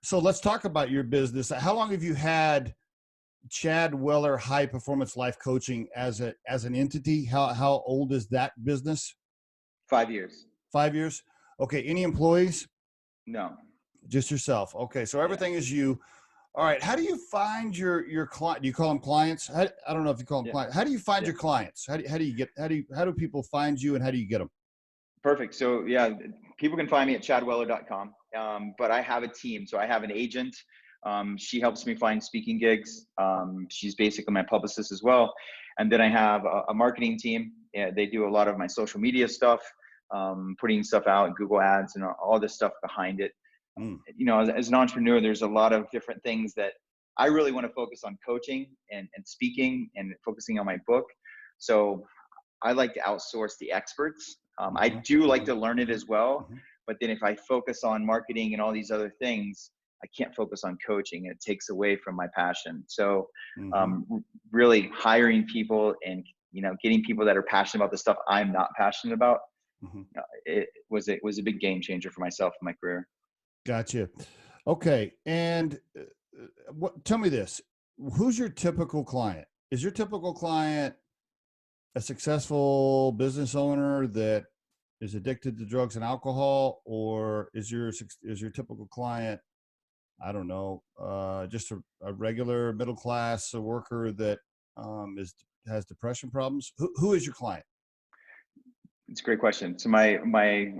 So let's talk about your business. How long have you had Chad Weller High Performance Life Coaching as an entity? How old is that business? 5 years. 5 years. Okay. Any employees? No. Just yourself. Okay. So everything is you. All right. How do you find your client? Do you call them clients? I don't know if you call them clients. How do you find your clients? How do people find you, and how do you get them? Perfect. So yeah, people can find me at chadweller.com. But I have a team. So I have an agent. She helps me find speaking gigs. She's basically my publicist as well. And then I have a marketing team. Yeah, they do a lot of my social media stuff, putting stuff out, Google ads, and all this stuff behind it. You know, as an entrepreneur, there's a lot of different things that I really want to focus on: coaching and speaking and focusing on my book. So I like to outsource the experts. I do like to learn it as well. But then if I focus on marketing and all these other things, I can't focus on coaching, and it takes away from my passion. So really hiring people and, you know, getting people that are passionate about the stuff I'm not passionate about, it was a big game changer for myself in my career. Gotcha. Okay. And tell me this, who's your typical client? Is your typical client a successful business owner that is addicted to drugs and alcohol, or is your typical client, I don't know, just a regular middle class worker that has depression problems? Who is your client? It's a great question. So my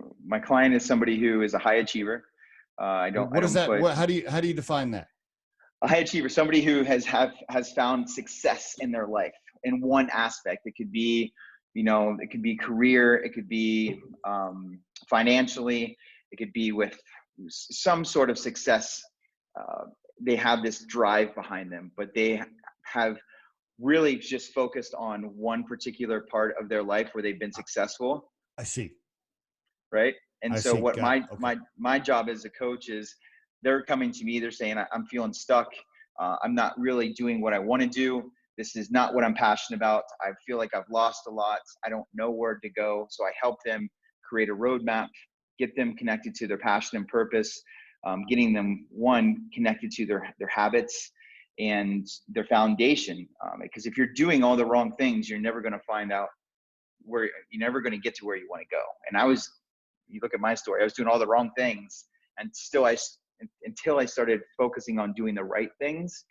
client is somebody who is a high achiever. What is that? How do you define that? A high achiever, somebody who has found success in their life in one aspect. It could be, you know, it could be career, it could be financially, it could be with some sort of success. They have this drive behind them, but they have really just focused on one particular part of their life where they've been successful. I see. Right. And so what my job as a coach is, they're coming to me, they're saying, I'm feeling stuck. I'm not really doing what I want to do. This is not what I'm passionate about. I feel like I've lost a lot. I don't know where to go. So I help them create a roadmap, get them connected to their passion and purpose, getting them connected to their habits and their foundation. Because if you're doing all the wrong things, you're never going to find out you're never going to get to where you want to go. And you look at my story, I was doing all the wrong things, and still until I started focusing on doing the right things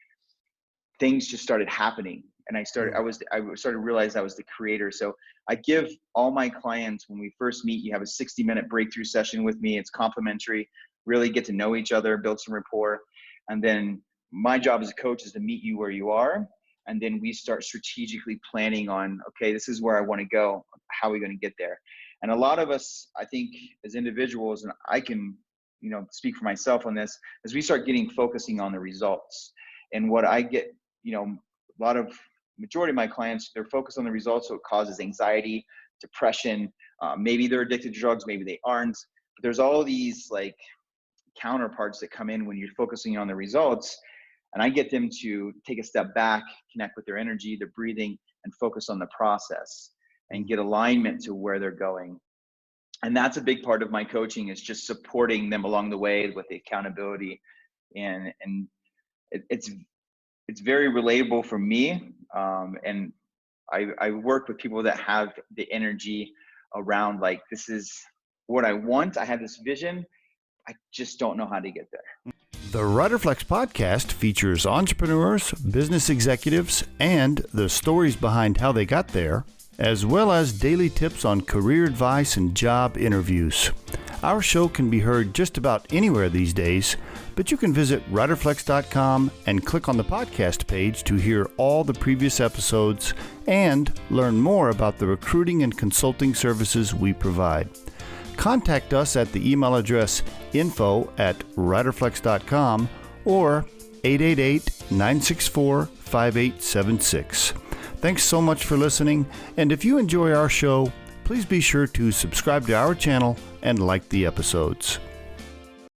just started happening. And I started to realize I was the creator. So I give all my clients, when we first meet, you have a 60-minute breakthrough session with me. It's complimentary, really get to know each other, build some rapport. And then my job as a coach is to meet you where you are. And then we start strategically planning on, okay, this is where I want to go. How are we going to get there? And a lot of us, I think, as individuals, and I can, you know, speak for myself on this, as we start focusing on the results. And what I get, you know, majority of my clients, they're focused on the results. So it causes anxiety, depression. Maybe they're addicted to drugs, maybe they aren't. But there's all these like counterparts that come in when you're focusing on the results. And I get them to take a step back, connect with their energy, their breathing, and focus on the process and get alignment to where they're going. And that's a big part of my coaching, is just supporting them along the way with the accountability. And it's very relatable for me. And I work with people that have the energy around, like, this is what I want. I have this vision. I just don't know how to get there. The Riderflex podcast features entrepreneurs, business executives, and the stories behind how they got there, as well as daily tips on career advice and job interviews. Our show can be heard just about anywhere these days, but you can visit riderflex.com and click on the podcast page to hear all the previous episodes and learn more about the recruiting and consulting services we provide. Contact us at the email address info@riderflex.com or 888-964-5876. Thanks so much for listening, and if you enjoy our show, please be sure to subscribe to our channel and like the episodes.